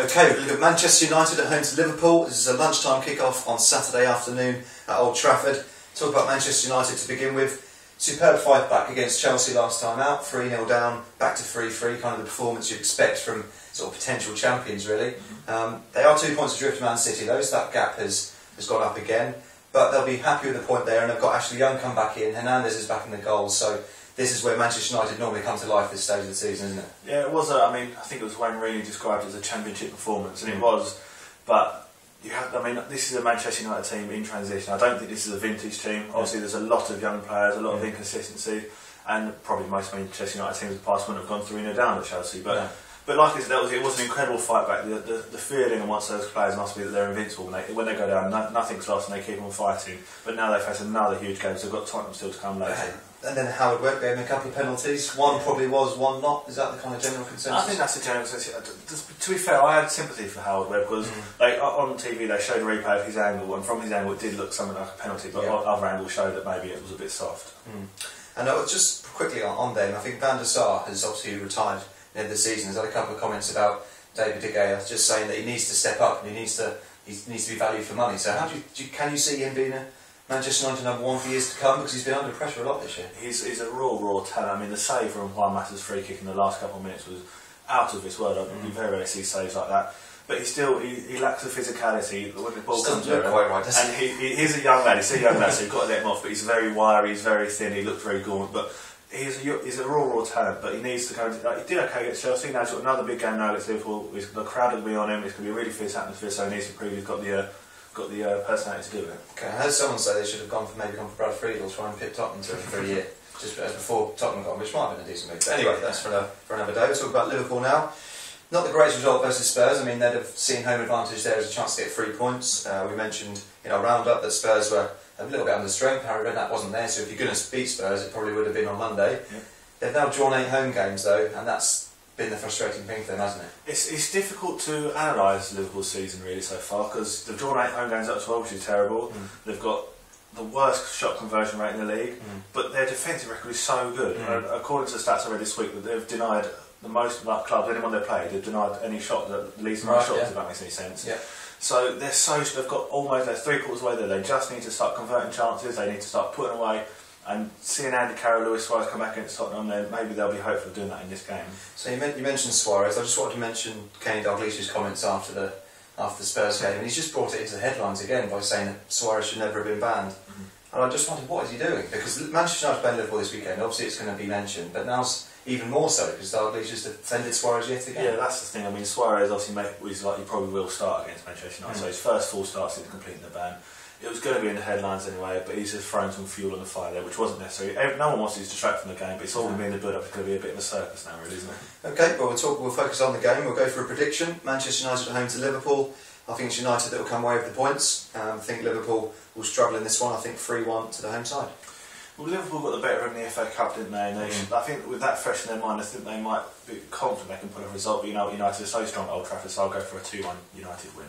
Okay, we're looking at Manchester United at home to Liverpool. This is a lunchtime kick-off on Saturday afternoon at Old Trafford. Talk about Manchester United to begin with. Superb fight back against Chelsea last time out, 3-0 down, back to 3-3, kind of the performance you'd expect from sort of potential champions really. They are 2 points adrift of Man City though, so that gap has gone up again. But they'll be happy with the point there, and they've got Ashley Young come back in, Hernandez is back in the goals, so this is where Manchester United normally come to life this stage of the season, isn't it? Yeah, it was. I think it was Wayne Rooney described it as a championship performance, and it was. But this is a Manchester United team in transition. I don't think this is a vintage team. Obviously, there's a lot of young players, a lot of inconsistency, and probably most Manchester United teams in the past wouldn't have gone 3-0 down at Chelsea. But like I said, it was an incredible fight back. The feeling amongst those players must be that they're invincible. When they go down, nothing's lost and they keep on fighting. But now they face another huge game, so they've got Tottenham still to come later. And then Howard Webb gave him a couple of penalties. One probably was, one not. Is that the kind of general consensus? I think that's the general consensus. To be fair, I had sympathy for Howard Webb because on TV they showed a replay of his angle, and from his angle it did look something like a penalty, but other angles showed that maybe it was a bit soft. And just quickly on them, I think Van der Sar has obviously retired at the end of the season. There's had a couple of comments about David De Gea just saying that he needs to step up and he needs to be valued for money. So can you see him being a Manchester United #1 for years to come, because he's been under pressure a lot this year? He's a raw talent. I mean, the save from Juan Mata's free kick in the last couple of minutes was out of this world. You very rarely see saves like that. But he lacks the physicality when the ball comes doesn't look quite right, does and he's a young lad. He's a young lad, so you've got to let him off. But he's very wiry, he's very thin, he looks very gaunt. But he's a raw talent. But he needs to kind of. He did okay against Chelsea. Now he's got another big game now against Liverpool. The crowd will be on him. It's going to be a really fierce atmosphere. So he needs to prove he's got the personality to do it. Okay, I heard someone say they should have gone for Brad Friedel, try and pick Tottenham to him for a year, just before Tottenham got on, which might have been a decent move. But anyway, that's for another day. We'll talk about Liverpool now. Not the greatest result versus Spurs. I mean, they'd have seen home advantage there as a chance to get 3 points. We mentioned in our roundup that Spurs were a little bit under strength. Harry Redknapp wasn't there, so if you're going to beat Spurs, it probably would have been on Monday. Yeah. They've now drawn 8 home games though, and that's been the frustrating thing for them, hasn't it? It's difficult to analyse Liverpool's season really so far, because they've drawn 8 home games up as well, which is terrible. They've got the worst shot conversion rate in the league, but their defensive record is so good. According to the stats I read this week, that they've denied the most clubs, anyone they've played, they've denied any shot that leads to more shots, if that makes any sense. Yeah. So they've got almost 3/4 way there. They just need to start converting chances. They need to start putting away. And seeing Andy Carroll, Luis Suarez come back against Tottenham, then maybe they'll be hopeful of doing that in this game. So you mentioned Suarez. I just wanted to mention Kenny Dalglish's comments after the Spurs game, and he's just brought it into the headlines again by saying that Suarez should never have been banned. And I just wondered, what is he doing? Because Manchester United playing Liverpool this weekend, obviously it's going to be mentioned, but now's even more so because Dalglish has defended Suarez yet again. Yeah, that's the thing. I mean, Suarez obviously he probably will start against Manchester United. So his first full start since completing the ban. It was going to be in the headlines anyway, but he's just thrown some fuel on the fire there, which wasn't necessary. No one wants to distract from the game, but it's all going to be in the build-up. It's going to be a bit of a circus now, really, isn't it? Okay, well we'll focus on the game. We'll go for a prediction. Manchester United at home to Liverpool. I think it's United that will come away with the points. I think Liverpool will struggle in this one. I think 3-1 to the home side. Well, Liverpool got the better of the FA Cup, didn't they? And I think with that fresh in their mind, I think they might be confident they can put a result. But United are so strong at Old Trafford, so I'll go for a 2-1 United win.